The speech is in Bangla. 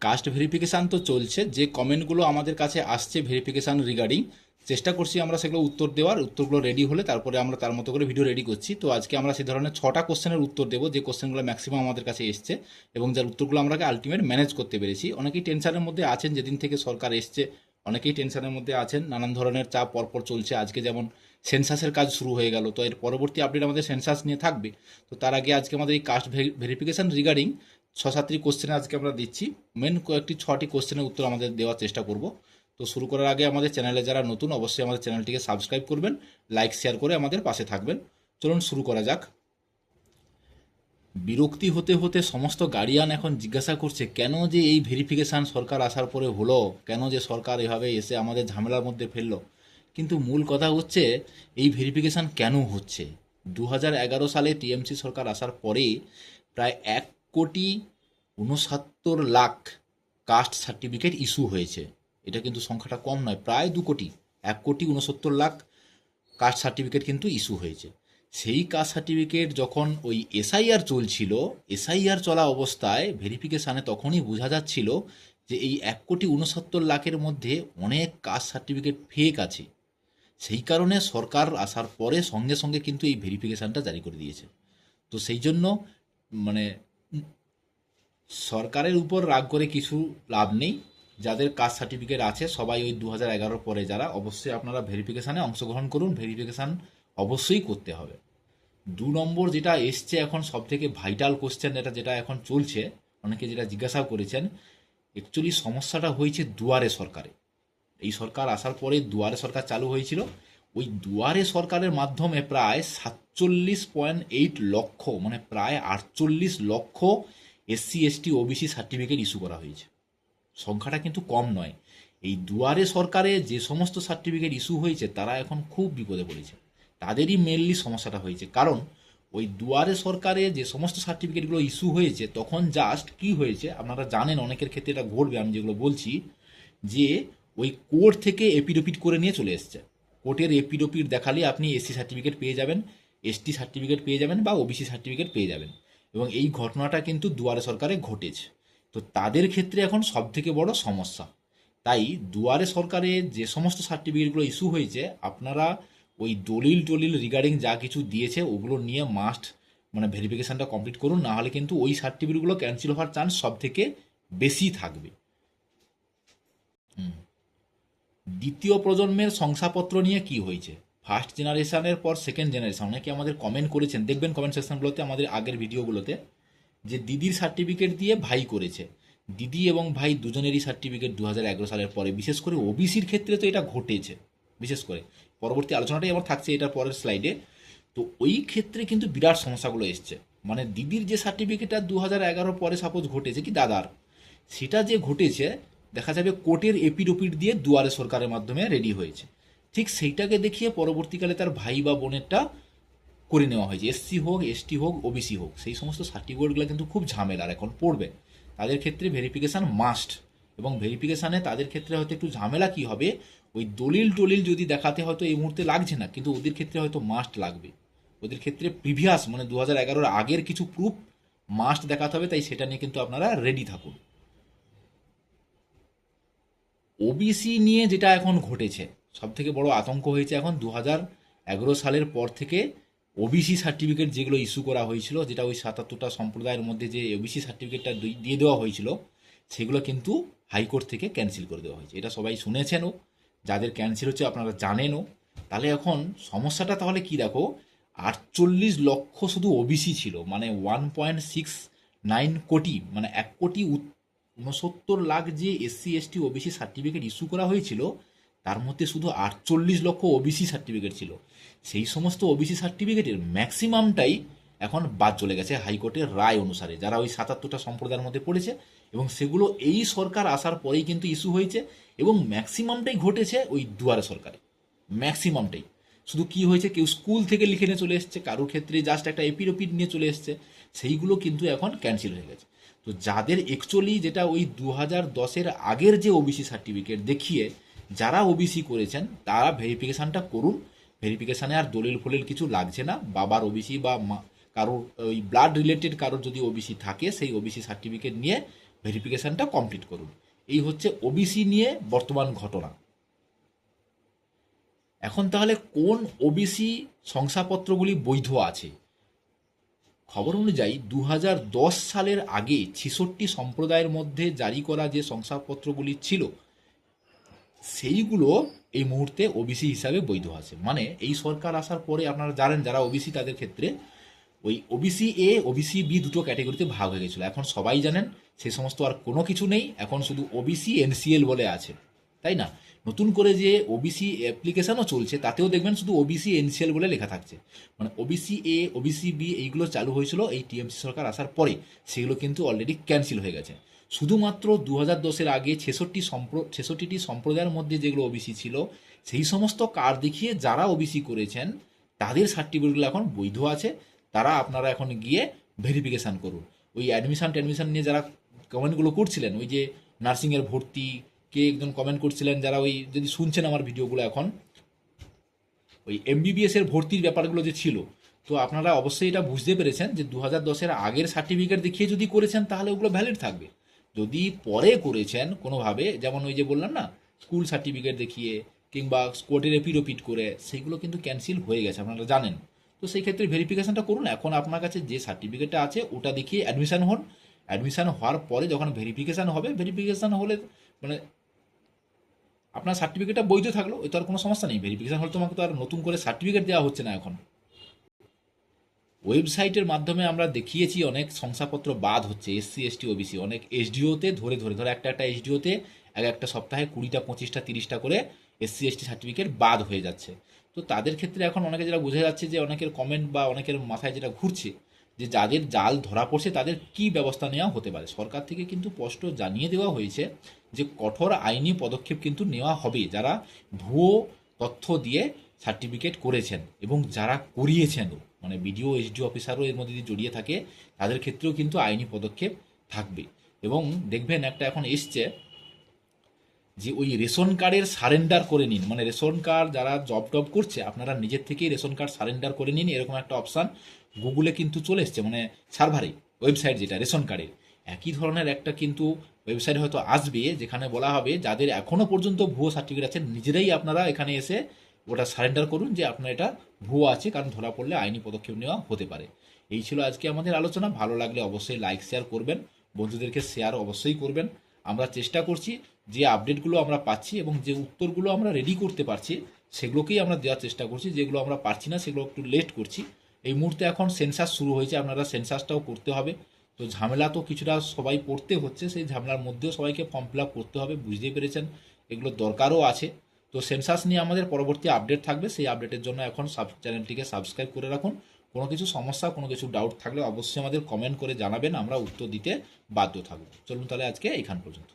কাস্ট ভেরিফিকেশান তো চলছে, যে কমেন্টগুলো আমাদের কাছে আসছে ভেরিফিকেশান রিগার্ডিং, চেষ্টা করছি আমরা সেগুলো উত্তর দেওয়ার। উত্তরগুলো রেডি হলে তারপরে আমরা তার মতো করে ভিডিও রেডি করছি। তো আজকে আমরা সেই ধরনের 6টা কোশ্চেনের উত্তর দেবো, যে কোশ্চেনগুলো ম্যাক্সিমাম আমাদের কাছে এসছে এবং যার উত্তরগুলো আমরা আলটিমেট ম্যানেজ করতে পেরেছি। অনেকেই টেনশনের মধ্যে আছেন, যেদিন থেকে সরকার এসছে অনেকেই টেনশনের মধ্যে আছেন, নানান ধরনের চাপ পরপর চলছে। আজকে যেমন সেন্সাসের কাজ শুরু হয়ে গেল, তো এর পরবর্তী আপডেট আমাদের সেন্সাস নিয়ে থাকবে। তো তার আগে আজকে আমাদের এই কাস্ট ভেরিফিকেশান রিগার্ডিং 6-7টি কোশ্চেনে আজকে আমরা দিচ্ছি। মেন কয়েকটি 6টি কোশ্চেনের উত্তর আমাদের দেওয়ার চেষ্টা করব। তো শুরু করার আগে আমাদের চ্যানেলে যারা নতুন, অবশ্যই আমাদের চ্যানেলটিকে সাবস্ক্রাইব করবেন, লাইক শেয়ার করে আমাদের পাশে থাকবেন। চলুন শুরু করা যাক। বিরক্তি হতে হতে সমস্ত গার্ডিয়ান এখন জিজ্ঞাসা করছে কেন যে এই ভেরিফিকেশান সরকার আসার পরে হলো, কেন যে সরকার এভাবে এসে আমাদের ঝামেলার মধ্যে ফেললো। কিন্তু মূল কথা হচ্ছে এই ভেরিফিকেশান কেন হচ্ছে। 2011 সালে টিএমসি সরকার আসার পরে প্রায় 1,69,00,000 কাস্ট সার্টিফিকেট ইস্যু হয়েছে। এটা কিন্তু সংখ্যাটা কম নয়, প্রায় 2 কোটি, 1,69,00,000 কাস্ট সার্টিফিকেট কিন্তু ইস্যু হয়েছে। সেই কাস্ট সার্টিফিকেট যখন ওই এসআইআর চলছিল, এসআইআর চলা অবস্থায় ভেরিফিকেশানে তখনই বোঝা যাচ্ছিল যে এই 1,69,00,000-এর মধ্যে অনেক কাস্ট সার্টিফিকেট ফেক আছে। সেই কারণে সরকার আসার পরে সঙ্গে সঙ্গে কিন্তু এই ভেরিফিকেশানটা জারি করে দিয়েছে। তো সেই জন্য মানে সরকারের উপর রাগ করে কিছু লাভ নেই। যাদের কাস্ট সার্টিফিকেট আছে সবাই ওই 2011 পরে যারা, অবশ্যই আপনারা ভেরিফিকেশানে অংশগ্রহণ করুন। ভেরিফিকেশান অবশ্যই করতে হবে। 2 নম্বর যেটা এসছে এখন সব থেকে ভাইটাল কোশ্চেন, যেটা এখন চলছে, অনেকে যেটা জিজ্ঞাসা করেছেন, অ্যাকচুয়ালি সমস্যাটা হয়েছে দুয়ারে সরকারে। এই সরকার আসার পরে দুয়ারে সরকার চালু হয়েছিল। ওই দুয়ারে সরকারের মাধ্যমে প্রায় 47.8 লক্ষ, মানে প্রায় 48 লক্ষ SC ST OBC certificate issue করা হয়েছে। সংখ্যাটা কিন্তু কম নয়। এই দুয়ারে সরকারে যে সমস্ত সার্টিফিকেট ইস্যু হয়েছে তারা এখন খুব বিপদে পড়েছে। তাদেরই মেনলি সমস্যাটা হয়েছে, কারণ ওই দুয়ারে সরকারে যে সমস্ত সার্টিফিকেটগুলো ইস্যু হয়েছে তখন জাস্ট কি হয়েছে আপনারা জানেন, অনেকের ক্ষেত্রে এটা ঘটবে, আমি যেগুলো বলছি, যে ওই কোর্ট থেকে এপিডোপিট করে নিয়ে চলে এসছে। কোর্টের এপিডোপিট দেখালে আপনি এসসি সার্টিফিকেট পেয়ে যাবেন, এসটি সার্টিফিকেট পেয়ে যাবেন বা ওবিসি সার্টিফিকেট পেয়ে যাবেন। এবং এই ঘটনাটা কিন্তু দুয়ারে সরকারে ঘটেছে। তো তাদের ক্ষেত্রে এখন সব থেকে বড় সমস্যা। তাই দুয়ারে সরকারে যে সমস্ত সার্টিফিকেটগুলো ইস্যু হয়েছে, আপনারা ওই দলিল টলিল রিগার্ডিং যা কিছু দিয়েছে ওগুলো নিয়ে মাস্ট মানে ভেরিফিকেশানটা কমপ্লিট করুন, না হলে কিন্তু ওই সার্টিফিকেটগুলো ক্যান্সেল হওয়ার চান্স সব থেকে বেশি থাকবে। দ্বিতীয় প্রজন্মের শংসাপত্র নিয়ে কি হয়েছে, ফার্স্ট জেনারেশনের পর সেকেন্ড জেনারেশন, অনেকে আমাদের কমেন্ট করেছেন, দেখবেন কমেন্ট সেকশনগুলোতে আমাদের আগের ভিডিওগুলোতে, যে দিদির সার্টিফিকেট দিয়ে ভাই করেছে। দিদি এবং ভাই দুজনেরই সার্টিফিকেট 2011 সালের পরে, বিশেষ করে ওবিসির ক্ষেত্রে তো এটা ঘটেছে। বিশেষ করে পরবর্তী আলোচনাটাই আমার থাকছে এটার পরের স্লাইডে। তো ওই ক্ষেত্রে কিন্তু বিরাট সমস্যাগুলো এসছে। মানে দিদির যে সার্টিফিকেটটা 2011 পরে সাপোজ ঘটেছে, কি দাদার, সেটা যে ঘটেছে দেখা যাবে কোর্টের এপিডোপিট দিয়ে দুয়ারে সরকারের মাধ্যমে রেডি হয়েছে। ঠিক সেইটাকে দেখিয়ে পরবর্তীকালে তার ভাই বা বোনেরটা করে নেওয়া হয়েছে, এসসি হোক, এসটি হোক, ওবিসি হোক। সেই সমস্ত সার্টিফিকেটগুলো কিন্তু খুব ঝামেলার এখন পড়বে। তাদের ক্ষেত্রে ভেরিফিকেশান মাস্ট। এবং ভেরিফিকেশানে তাদের ক্ষেত্রে হয়তো একটু ঝামেলা কি হবে, ওই দলিল টলিল যদি দেখাতে হয়তো এই মুহূর্তে লাগছে না, কিন্তু ওদের ক্ষেত্রে হয়তো মাস্ট লাগবে। ওদের ক্ষেত্রে প্রিভিয়াস মানে 2011 আগের কিছু প্রুফ মাস্ট দেখাতে হবে, তাই সেটা নিয়ে কিন্তু আপনারা রেডি থাকুন। ওবিসি নিয়ে যেটা এখন ঘটেছে, সব থেকে বড় আতঙ্ক হয়েছে এখন 2011 সালের পর থেকে। ওবিসি সার্টিফিকেট যেগুলো ইস্যু করা হয়েছিল, যেটা ওই 77টা সম্প্রদায়ের মধ্যে যে ওবিসি সার্টিফিকেটটা দিয়ে দেওয়া হয়েছিল, সেগুলো কিন্তু হাইকোর্ট থেকে ক্যান্সেল করে দেওয়া হয়েছে। এটা সবাই শুনেছেনও, যাদের ক্যান্সেল হচ্ছে আপনারা জানেনও। তাহলে এখন সমস্যাটা তাহলে কি দেখো, 48 লক্ষ শুধু ওবিসি ছিল, মানে 1.69 কোটি, মানে 1,69,00,000 যে SC ST OBC certificate issue করা হয়েছিল, তার মধ্যে শুধু 48 লক্ষ ওবিসি সার্টিফিকেট ছিল। সেই সমস্ত ওবিসি সার্টিফিকেটের ম্যাক্সিমামটাই এখন বাদ চলে গেছে হাইকোর্টের রায় অনুসারে, যারা ওই 77টা সম্প্রদায়ের মধ্যে পড়েছে। এবং সেগুলো এই সরকার আসার পরেই কিন্তু ইস্যু হয়েছে, এবং ম্যাক্সিমামটাই ঘটেছে ওই দুয়ারে সরকারে, ম্যাক্সিমামটাই। শুধু কি হয়েছে, কেউ স্কুল থেকে লিখে নিয়ে চলে এসছে, কারোর ক্ষেত্রে জাস্ট একটা এপিডোপিড নিয়ে চলে এসছে, সেইগুলো কিন্তু এখন ক্যান্সেল হয়ে গেছে। তো যাদের অ্যাকচুয়ালি যেটা ওই 2010-এর আগের যে ওবিসি সার্টিফিকেট দেখিয়ে যারা ওবিসি করেছেন, তারা ভেরিফিকেশানটা করুন। ভেরিফিকেশানে আর দলিল ফলিল কিছু লাগছে না। বাবার ওবিসি বা কারোর ওই ব্লাড রিলেটেড কারোর যদি ওবিসি থাকে, সেই ওবিসি সার্টিফিকেট নিয়ে ভেরিফিকেশানটা কমপ্লিট করুন। এই হচ্ছে ওবিসি নিয়ে বর্তমান ঘটনা। এখন তাহলে কোন ওবিসি শংসাপত্রগুলি বৈধ আছে? খবর অনুযায়ী 2010 সালের আগে 66 সম্প্রদায়ের মধ্যে জারি করা যে শংসাপত্রগুলি ছিল সেইগুলো এই মুহূর্তে ওবিসি হিসাবে বৈধ আছে। মানে এই সরকার আসার পরে আপনারা জানেন যারা ওবিসি তাদের ক্ষেত্রে ওই ওবিসি এ ওবিসি বি দুটো ক্যাটাগরিতে ভাগ হয়ে গেছিলো। এখন সবাই জানেন সেই সমস্ত আর কোনো কিছু নেই, এখন শুধু ওবিসি এনসিএল বলে আছে, তাই না? নতুন করে যে ওবিসি অ্যাপ্লিকেশনও চলছে তাতেও দেখবেন শুধু ওবিসি এনসিএল বলে লেখা থাকছে। মানে ওবিসি এ ওবিসি বি এইগুলো চালু হয়েছিল এই টিএমসি সরকার আসার পরে, সেগুলো কিন্তু অলরেডি ক্যান্সেল হয়ে গেছে। শুধুমাত্র 2010-এর আগে 66টি সম্প্রদায়ের মধ্যে যেগুলো ওবিসি ছিল সেই সমস্ত কার্ড দেখিয়ে যারা ওবিসি করেছেন তাদের সার্টিফিকেটগুলো এখন বৈধ আছে। তারা আপনারা এখন গিয়ে ভেরিফিকেশান করুন। ওই অ্যাডমিশন নিয়ে যারা কমেন্টগুলো করছিলেন, ওই যে নার্সিংয়ের ভর্তি কে একজন কমেন্ট করছিলেন, যারা ওই যদি শুনছেন আমার ভিডিওগুলো এখন, ওই এমবিবিএসের ভর্তির ব্যাপারগুলো যে ছিল, তো আপনারা অবশ্যই এটা বুঝতে পেরেছেন যে 2010-এর আগের সার্টিফিকেট দেখিয়ে যদি করেছেন তাহলে ওগুলো ভ্যালিড থাকবে। যদি পরে করেছেন কোনোভাবে, যেমন ওই যে বললাম না স্কুল সার্টিফিকেট দেখিয়ে কিংবা কোর্টের এপিড করে, সেগুলো কিন্তু ক্যান্সেল হয়ে গেছে আপনারা জানেন। তো সেই ক্ষেত্রে ভেরিফিকেশনটা করুন। এখন আপনার কাছে যে সার্টিফিকেটটা আছে ওটা দেখিয়ে অ্যাডমিশন হন। অ্যাডমিশন হওয়ার পরে যখন ভেরিফিকেশান হবে, ভেরিফিকেশান হলে মানে আপনার সার্টিফিকেটটা বৈধ থাকলো, ওই তো আর কোনো সমস্যা নেই। ভেরিফিকেশান হলে তোমাকে তো আর নতুন করে সার্টিফিকেট দেওয়া হচ্ছে না। এখন ওয়েবসাইটের মাধ্যমে আমরা দেখিয়েছি অনেক শংসাপত্র বাদ হচ্ছে, এসসি এসটি ওবিসি অনেক এসডিওতে ধরে একটা এসডিওতে একটা সপ্তাহে 20টা 25টা 30টা করে এসসি এসটি সার্টিফিকেট বাদ হয়ে যাচ্ছে। তো তাদের ক্ষেত্রে এখন অনেকে যেটা বোঝা যাচ্ছে যে অনেকের কমেন্ট বা অনেকের মাথায় যেটা ঘুরছে যে যাদের জাল ধরা পড়ছে তাদের কি ব্যবস্থা নেওয়া হতে পারে। সরকার থেকে কিন্তু স্পষ্ট জানিয়ে দেওয়া হয়েছে যে কঠোর আইনি পদক্ষেপ কিন্তু নেওয়া হবে যারা ভুয়ো তথ্য দিয়ে সার্টিফিকেট করেছেন এবং যারা করিয়েছেনও, মানে বিডিও এসডিও অফিসারও এর মধ্যে যদি জড়িয়ে থাকে তাদের ক্ষেত্রেও কিন্তু আইনি পদক্ষেপ থাকবে। এবং দেখবেন একটা এখন এসছে যে ওই রেশন কার্ডের সারেন্ডার করে নিন, মানে রেশন কার্ড যারা জব টব করছে আপনারা নিজের থেকেই রেশন কার্ড সারেন্ডার করে নিন, এরকম একটা অপশান গুগলে কিন্তু চলে এসছে, মানে সার্ভারে ওয়েবসাইট যেটা রেশন কার্ডের একই ধরনের একটা কিন্তু ওয়েবসাইট হয়তো আসবে যেখানে বলা হবে যাদের এখনও পর্যন্ত ভুয়ো সার্টিফিকেট আছে নিজেরাই আপনারা এখানে এসে ওটা সারেন্ডার করুন যে আপনার এটা ভুয়ো আছে, কারণ ধরা পড়লে আইনি পদক্ষেপ নেওয়া হতে পারে। এই ছিল আজকে আমাদের আলোচনা। ভালো লাগলে অবশ্যই লাইক শেয়ার করবেন, বন্ধুদেরকে শেয়ার অবশ্যই করবেন। আমরা চেষ্টা করছি যে আপডেটগুলো আমরা পাচ্ছি এবং যে উত্তরগুলো আমরা রেডি করতে পারছি সেগুলোকেই আমরা দেওয়ার চেষ্টা করছি, যেগুলো আমরা পারছি না সেগুলো একটু লেট করছি। এই মুহূর্তে এখন সেন্সাস শুরু হয়েছে, আপনারা সেন্সাসটাও করতে হবে। তো ঝামেলা তো কিছুটা সবাই পড়তে হচ্ছে, সেই ঝামেলার মধ্যেও সবাইকে ফর্ম ফিল আপ করতে হবে, বুঝতেই পেরেছেন এগুলো দরকারও আছে। তো সেন্সাস নিয়ে আমাদের পরবর্তী আপডেট থাকবে, সেই আপডেটের জন্য এখন চ্যানেলটিকে সাবস্ক্রাইব করে রাখুন। কোনো কিছু সমস্যা কোনো কিছু ডাউট থাকলে অবশ্যই আমাদের কমেন্ট করে জানাবেন, আমরা উত্তর দিতে বাধ্য থাকবো। চলুন তাহলে আজকে এইখান পর্যন্ত।